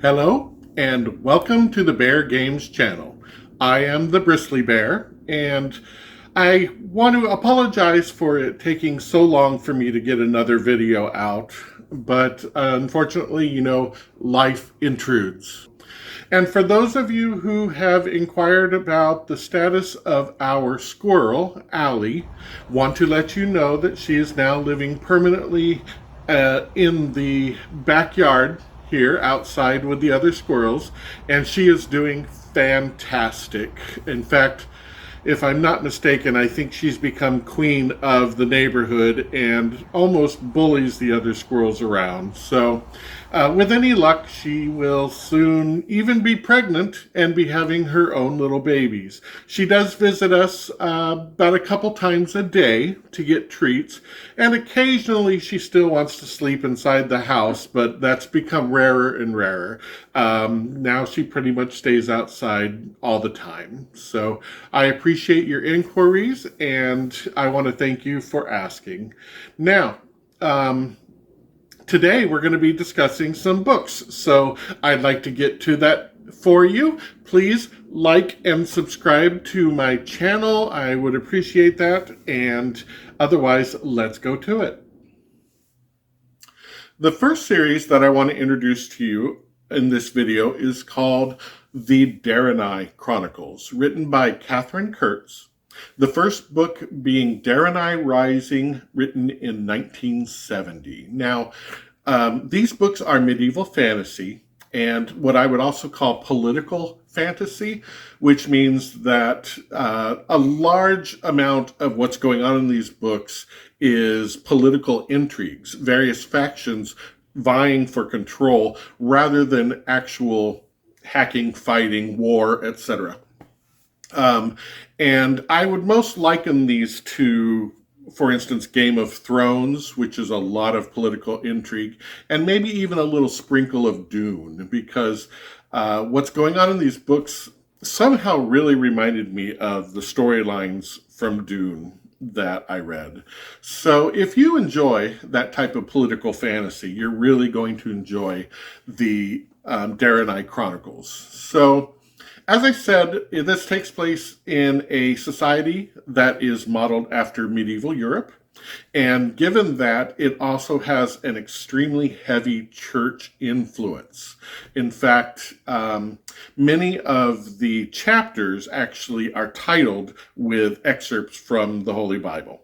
Hello, and welcome to the Bear Games channel. I am the Bristly Bear, and I want to apologize for it taking so long for me to get another video out, but unfortunately, life intrudes. And for those of you who have inquired about the status of our squirrel, Allie, want to let you know that she is now living permanently in the backyard here outside with the other squirrels, and she is doing fantastic. In fact, if I'm not mistaken, I think she's become queen of the neighborhood and almost bullies the other squirrels around. So, with any luck, she will soon even be pregnant and be having her own little babies. She does visit us about a couple times a day to get treats, and occasionally she still wants to sleep inside the house, but that's become rarer and rarer. Now she pretty much stays outside all the time. So I appreciate your inquiries, and I want to thank you for asking. Now, today we're going to be discussing some books, so I'd like to get to that for you. Please like and subscribe to my channel. I would appreciate that, and otherwise, let's go to it. The first series that I want to introduce to you in this video is called the Deryni Chronicles, written by Katherine Kurtz. The first book being Deryni Rising, written in 1970. Now, these books are medieval fantasy and what I would also call political fantasy, which means that a large amount of what's going on in these books is political intrigues, various factions vying for control rather than actual hacking, fighting, war, etc. And I would most liken these to, for instance, Game of Thrones, which is a lot of political intrigue, and maybe even a little sprinkle of Dune, because what's going on in these books somehow really reminded me of the storylines from Dune that I read. So if you enjoy that type of political fantasy, you're really going to enjoy the Deryni Chronicles. So, as I said, this takes place in a society that is modeled after medieval Europe. And given that, it also has an extremely heavy church influence. In fact, many of the chapters actually are titled with excerpts from the Holy Bible.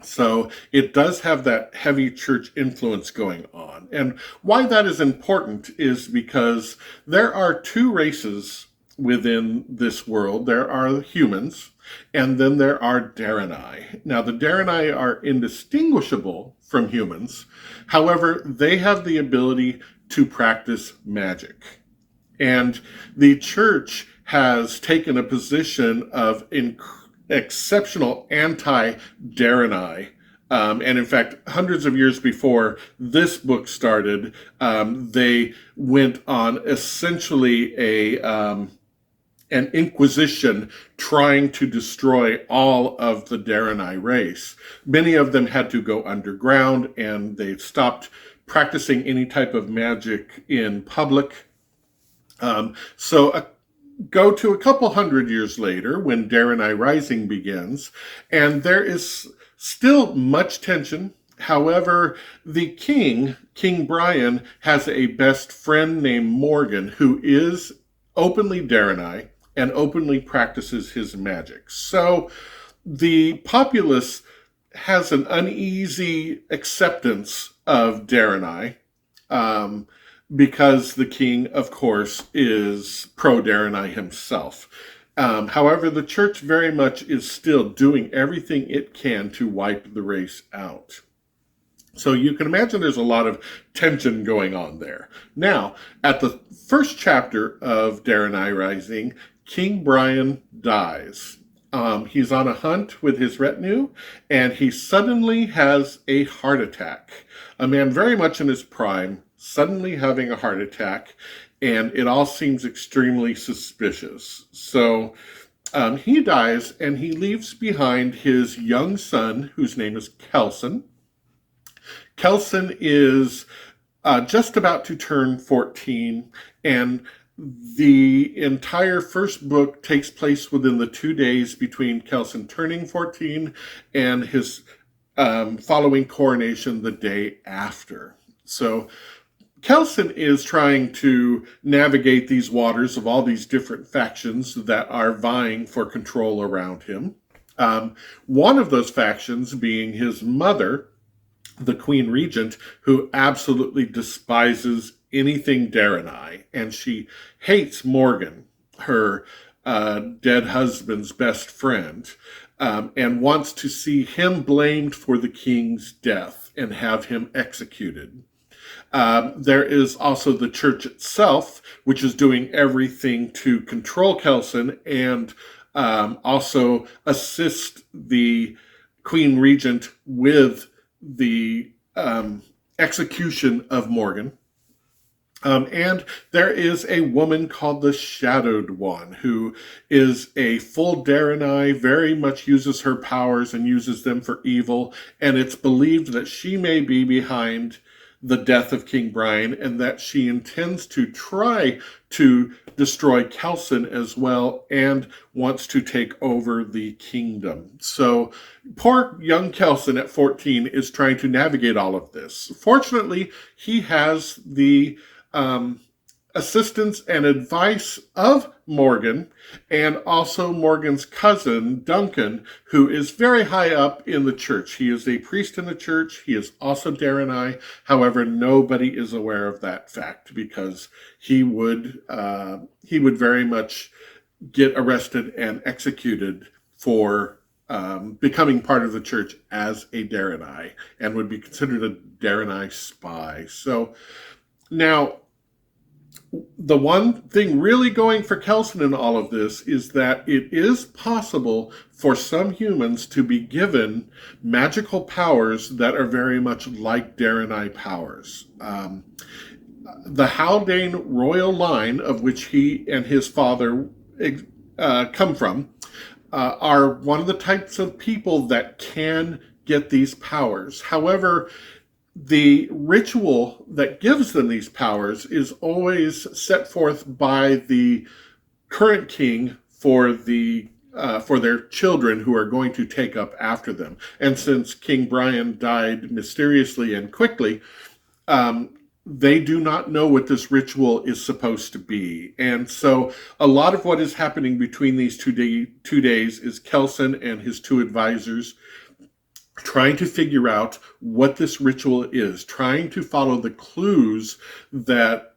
So it does have that heavy church influence going on. And why that is important is because there are two races within this world. There are humans, and then there are Deryni. Now, the Deryni are indistinguishable from humans. However, they have the ability to practice magic. And the church has taken a position of exceptional anti-Deryni. And in fact, hundreds of years before this book started, they went on essentially an inquisition trying to destroy all of the Deryni race. Many of them had to go underground, and they stopped practicing any type of magic in public. Go to a couple hundred years later when Deryni Rising begins, and there is still much tension. However, the King Brian, has a best friend named Morgan who is openly Deryni and openly practices his magic. So the populace has an uneasy acceptance of Deryni, because the king, of course, is pro-Deryni himself. However, the church very much is still doing everything it can to wipe the race out. So you can imagine there's a lot of tension going on there. Now, at the first chapter of Deryni Rising, King Brian dies. He's on a hunt with his retinue, and he suddenly has a heart attack. A man very much in his prime, suddenly having a heart attack, and it all seems extremely suspicious. So he dies, and he leaves behind his young son, whose name is Kelson. Kelson is just about to turn 14, and the entire first book takes place within the 2 days between Kelson turning 14 and his following coronation the day after. So Kelson is trying to navigate these waters of all these different factions that are vying for control around him. One of those factions being his mother, the Queen Regent, who absolutely despises anything Deryni, and she hates Morgan, her dead husband's best friend, and wants to see him blamed for the king's death and have him executed. There is also the church itself, which is doing everything to control Kelson and also assist the Queen Regent with the execution of Morgan. And there is a woman called the Shadowed One, who is a full Deryni, very much uses her powers and uses them for evil, and it's believed that she may be behind the death of King Brian, and that she intends to try to destroy Kelson as well, and wants to take over the kingdom. So poor young Kelson at 14 is trying to navigate all of this. Fortunately, he has the assistance and advice of Morgan, and also Morgan's cousin, Duncan, who is very high up in the church. He is a priest in the church. He is also Deryni. However, nobody is aware of that fact, because he would very much get arrested and executed for becoming part of the church as a Deryni, and would be considered a Deryni spy. So now, the one thing really going for Kelson in all of this is that it is possible for some humans to be given magical powers that are very much like Deryni powers. The Haldane royal line, of which he and his father come from, are one of the types of people that can get these powers. However, the ritual that gives them these powers is always set forth by the current king for their children who are going to take up after them. And since King Brian died mysteriously and quickly, they do not know what this ritual is supposed to be. And so a lot of what is happening between these 2 days is Kelson and his two advisors trying to figure out what this ritual is, trying to follow the clues that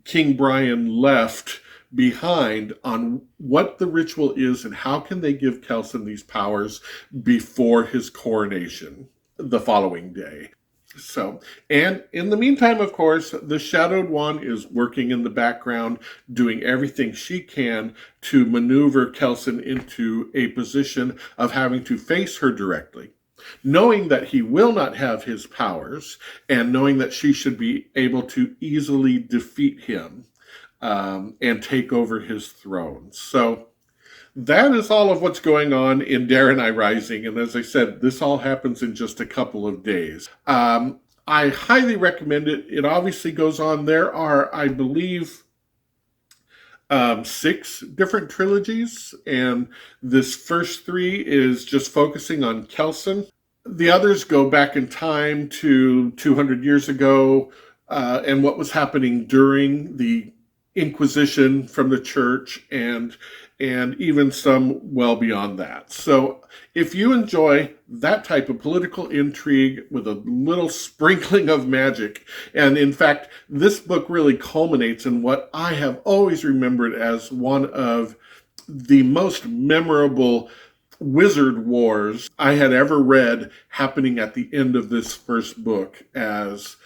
King Brian left behind on what the ritual is and how can they give Kelson these powers before his coronation the following day. So, and in the meantime, of course, the Shadowed One is working in the background, doing everything she can to maneuver Kelson into a position of having to face her directly, knowing that he will not have his powers, and knowing that she should be able to easily defeat him and take over his throne. So that is all of what's going on in Deryni Rising, and as I said, this all happens in just a couple of days. I highly recommend it. It obviously goes on. There are, I believe, 6 different trilogies, and this first 3 is just focusing on Kelson. The others go back in time to 200 years ago and what was happening during the Inquisition from the church, and even some well beyond that. So if you enjoy that type of political intrigue with a little sprinkling of magic, and in fact, this book really culminates in what I have always remembered as one of the most memorable wizard wars I had ever read, happening at the end of this first book, as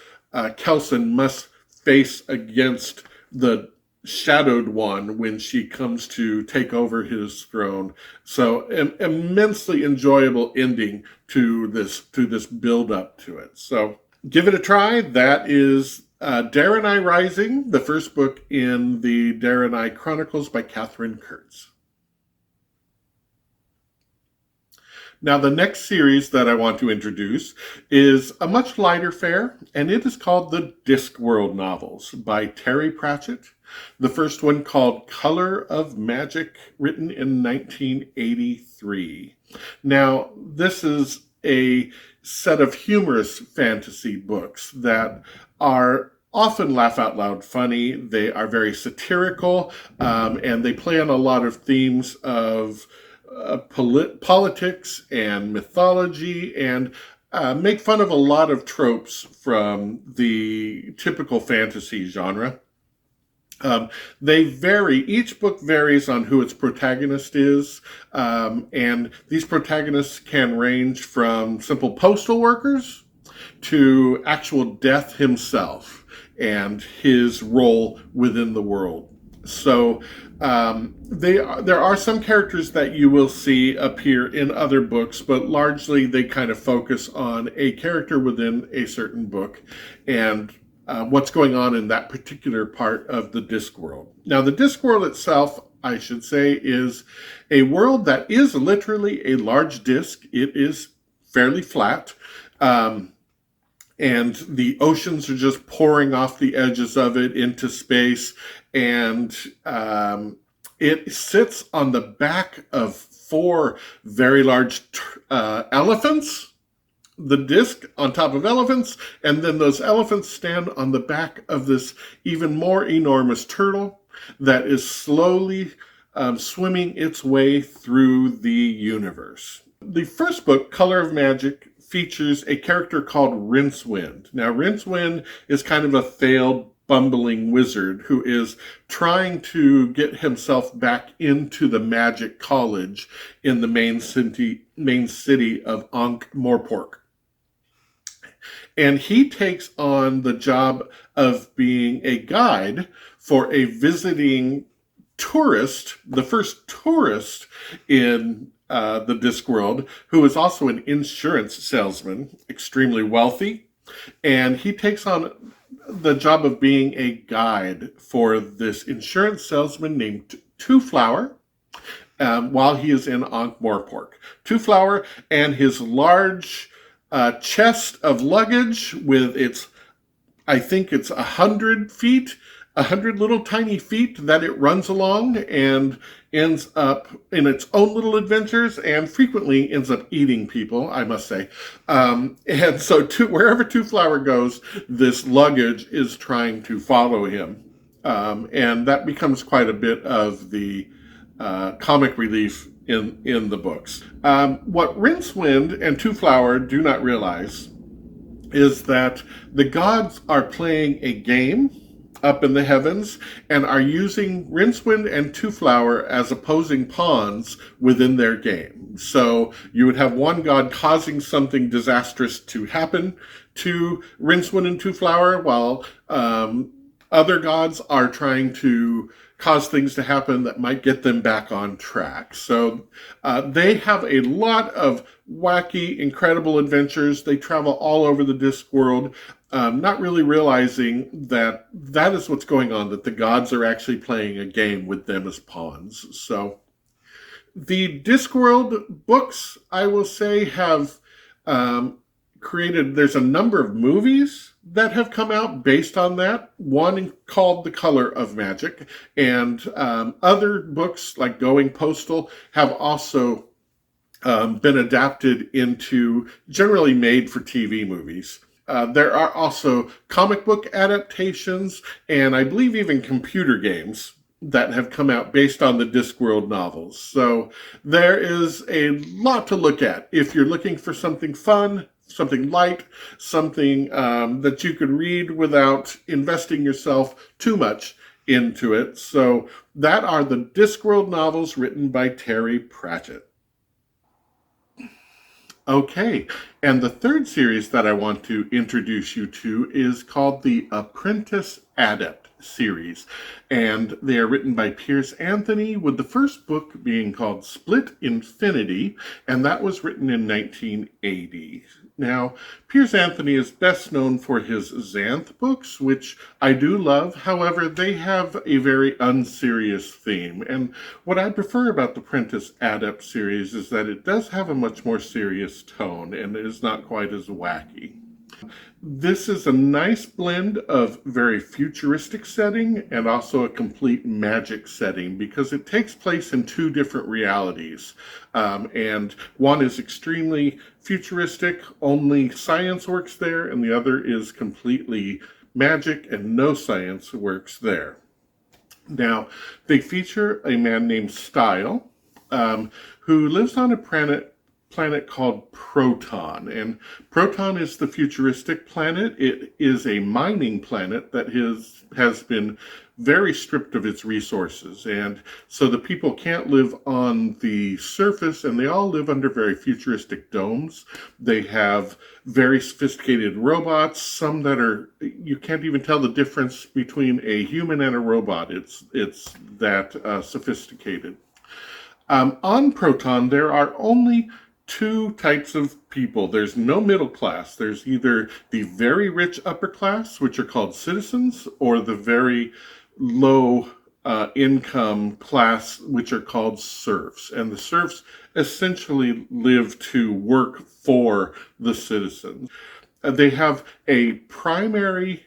Kelson must face against the Shadowed One when she comes to take over his throne. So an immensely enjoyable ending to this build up to it. So give it a try. That is Deryni Rising, the first book in the Deryni Chronicles by Katherine Kurtz. Now, the next series that I want to introduce is a much lighter fare, and it is called the Discworld novels by Terry Pratchett. The first one called Color of Magic, written in 1983. Now, this is a set of humorous fantasy books that are often laugh out loud funny. They are very satirical, and they play on a lot of themes of politics and mythology, and make fun of a lot of tropes from the typical fantasy genre. They vary, each book varies on who its protagonist is, and these protagonists can range from simple postal workers to actual Death himself and his role within the world. So there are some characters that you will see appear in other books, but largely they kind of focus on a character within a certain book and what's going on in that particular part of the Discworld. Now, the Discworld itself, I should say, is a world that is literally a large disc. It is fairly flat. And the oceans are just pouring off the edges of it into space. And it sits on the back of 4 very large elephants, the disc on top of elephants, and then those elephants stand on the back of this even more enormous turtle that is slowly swimming its way through the universe. The first book, Color of Magic, features a character called Rincewind. Now, Rincewind is kind of a failed, bumbling wizard who is trying to get himself back into the magic college in the main city of Ankh-Morpork. And he takes on the job of being a guide for a visiting tourist, the first tourist in the Discworld, who is also an insurance salesman, extremely wealthy. And he takes on the job of being a guide for this insurance salesman named Two Flower while he is in Ankh-Morpork. Two Flower and his large chest of luggage with its, I think it's 100 feet, 100 little tiny feet that it runs along and ends up in its own little adventures and frequently ends up eating people, I must say. And so wherever Two Flower goes, this luggage is trying to follow him. And that becomes quite a bit of the comic relief in the books. What Rincewind and Two Flower do not realize is that the gods are playing a game up in the heavens and are using Rincewind and Two Flower as opposing pawns within their game. So you would have one god causing something disastrous to happen to Rincewind and Two Flower, while other gods are trying to cause things to happen that might get them back on track. So they have a lot of wacky, incredible adventures. They travel all over the Discworld, not really realizing that that is what's going on, that the gods are actually playing a game with them as pawns. So the Discworld books, I will say, have there's a number of movies that have come out based on that. One called The Color of Magic, and other books like Going Postal have also been adapted into generally made for TV movies. There are also comic book adaptations, and I believe even computer games that have come out based on the Discworld novels. So there is a lot to look at. If you're looking for something fun, something light, something that you could read without investing yourself too much into it. So that are the Discworld novels written by Terry Pratchett. Okay, and the third series that I want to introduce you to is called the Apprentice Adept series. And they are written by Piers Anthony, with the first book being called Split Infinity, and that was written in 1980. Now, Piers Anthony is best known for his Xanth books, which I do love. However, they have a very unserious theme. And what I prefer about the Apprentice Adept series is that it does have a much more serious tone and is not quite as wacky. This is a nice blend of very futuristic setting and also a complete magic setting, because it takes place in two different realities. And one is extremely futuristic, only science works there, and the other is completely magic and no science works there. Now, they feature a man named Style, who lives on a planet called Proton. And Proton is the futuristic planet. It is a mining planet that has been very stripped of its resources. And so the people can't live on the surface, and they all live under very futuristic domes. They have very sophisticated robots, some that are, you can't even tell the difference between a human and a robot. It's that sophisticated. On Proton, there are only two types of people. There's no middle class. There's either the very rich upper class, which are called citizens, or the very low income class, which are called serfs. And the serfs essentially live to work for the citizens. They have a primary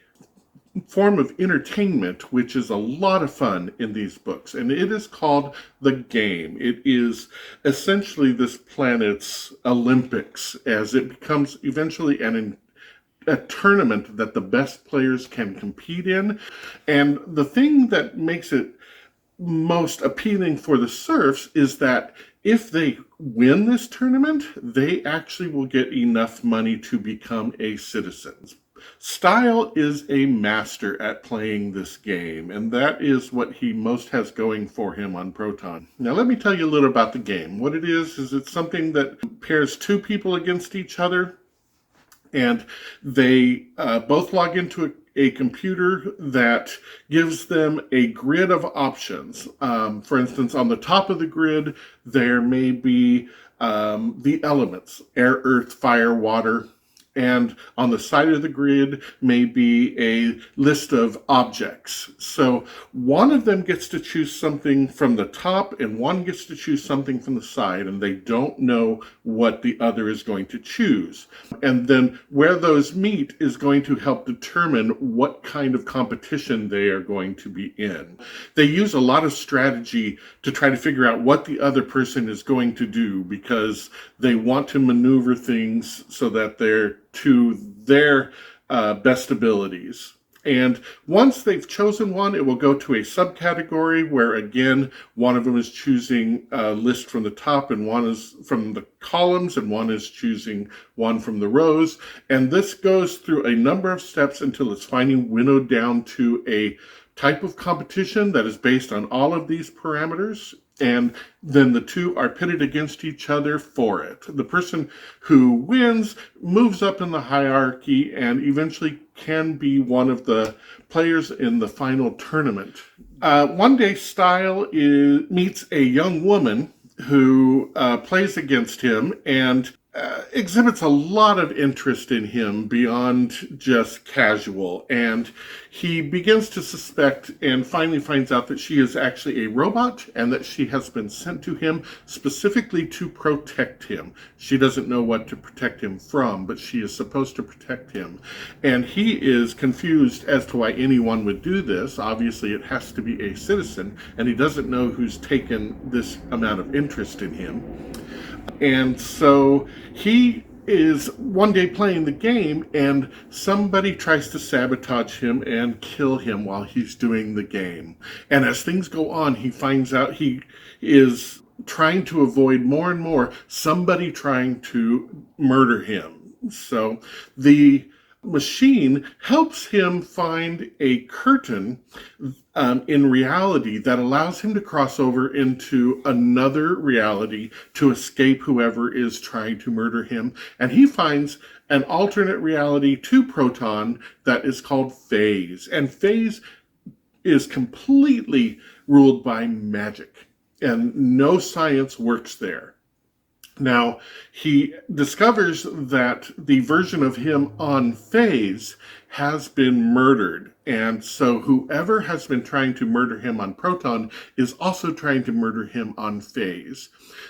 form of entertainment, which is a lot of fun in these books, and it is called the game. It is essentially this planet's Olympics, as it becomes eventually a tournament that the best players can compete in. And the thing that makes it most appealing for the serfs is that if they win this tournament, they actually will get enough money to become a citizen. Style is a master at playing this game, and that is what he most has going for him on Proton. Now let me tell you a little about the game. What it is it's something that pairs two people against each other, and they both log into a computer that gives them a grid of options. For instance, on the top of the grid, there may be the elements: air, earth, fire, water. And on the side of the grid may be a list of objects. So one of them gets to choose something from the top and one gets to choose something from the side, and they don't know what the other is going to choose. And then where those meet is going to help determine what kind of competition they are going to be in. They use a lot of strategy to try to figure out what the other person is going to do, because they want to maneuver things so that they're to their best abilities. And once they've chosen one, it will go to a subcategory where, again, one of them is choosing a list from the top and one is from the columns and one is choosing one from the rows. And this goes through a number of steps until it's finally winnowed down to a type of competition that is based on all of these parameters. And then the two are pitted against each other for it. The person who wins moves up in the hierarchy and eventually can be one of the players in the final tournament. One day, Style meets a young woman who plays against him and exhibits a lot of interest in him beyond just casual. And he begins to suspect and finally finds out that she is actually a robot and that she has been sent to him specifically to protect him. She doesn't know what to protect him from, but she is supposed to protect him. And he is confused as to why anyone would do this. Obviously, it has to be a citizen, and he doesn't know who's taken this amount of interest in him. And so he is one day playing the game and somebody tries to sabotage him and kill him while he's doing the game. And as things go on, he finds out he is trying to avoid more and more somebody trying to murder him. So the machine helps him find a curtain in reality that allows him to cross over into another reality to escape whoever is trying to murder him. And he finds an alternate reality to Proton that is called Phase. And Phase is completely ruled by magic, and no science works there. Now, he discovers that the version of him on Phase has been murdered. And so whoever has been trying to murder him on Proton is also trying to murder him on Phase.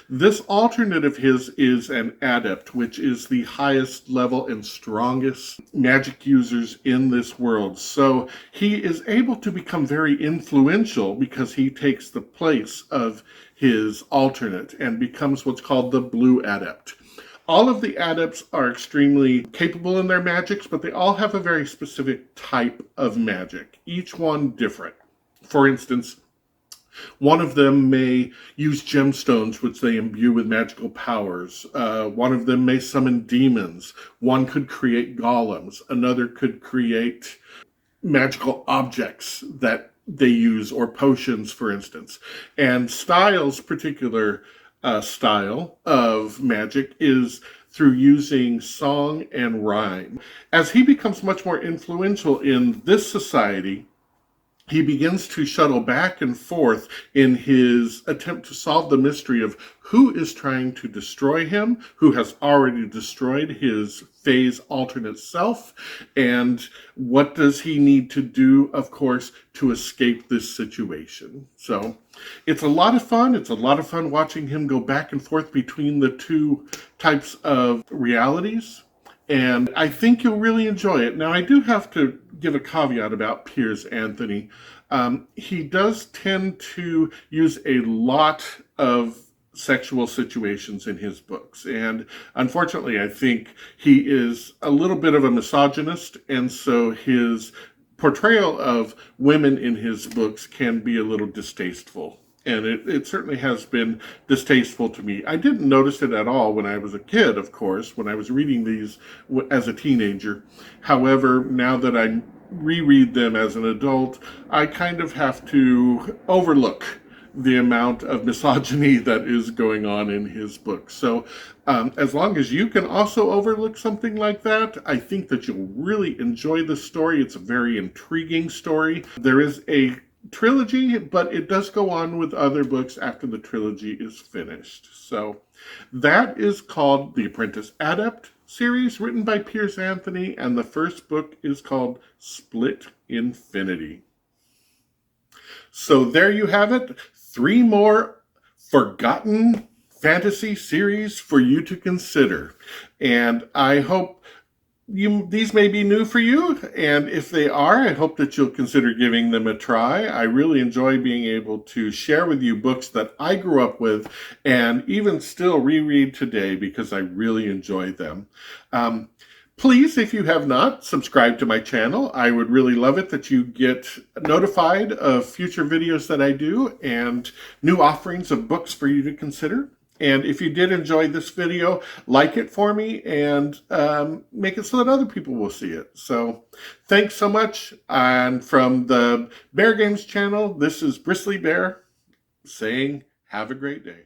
This alternate of his is an adept, which is the highest level and strongest magic users in this world. So he is able to become very influential because he takes the place of his alternate and becomes what's called the Blue Adept. All of the adepts are extremely capable in their magics, but they all have a very specific type of magic, each one different. For instance, one of them may use gemstones, which they imbue with magical powers. One of them may summon demons. One could create golems. Another could create magical objects that they use, or potions, for instance. And Styles' particular style of magic is through using song and rhyme. As he becomes much more influential in this society, he begins to shuttle back and forth in his attempt to solve the mystery of who is trying to destroy him, who has already destroyed his Phase alternate self, and what does he need to do, of course, to escape this situation. So it's a lot of fun. It's a lot of fun watching him go back and forth between the two types of realities. And I think you'll really enjoy it. Now, I do have to give a caveat about Piers Anthony. He does tend to use a lot of sexual situations in his books. And unfortunately, I think he is a little bit of a misogynist. And so his portrayal of women in his books can be a little distasteful. And it certainly has been distasteful to me. I didn't notice it at all when I was a kid, of course, when I was reading these as a teenager. However, now that I reread them as an adult, I kind of have to overlook the amount of misogyny that is going on in his book. So as long as you can also overlook something like that, I think that you'll really enjoy the story. It's a very intriguing story. There is a trilogy, but it does go on with other books after the trilogy is finished. So that is called the Apprentice Adept series, written by Piers Anthony, and the first book is called Split Infinity. So there you have it. 3 more forgotten fantasy series for you to consider. And I hope these may be new for you, and if they are, I hope that you'll consider giving them a try. I really enjoy being able to share with you books that I grew up with and even still reread today because I really enjoy them. Please, if you have not, subscribe to my channel. I would really love it that you get notified of future videos that I do and new offerings of books for you to consider. And if you did enjoy this video, like it for me and make it so that other people will see it. So thanks so much. And from the Bear Games channel, this is Bristly Bear saying have a great day.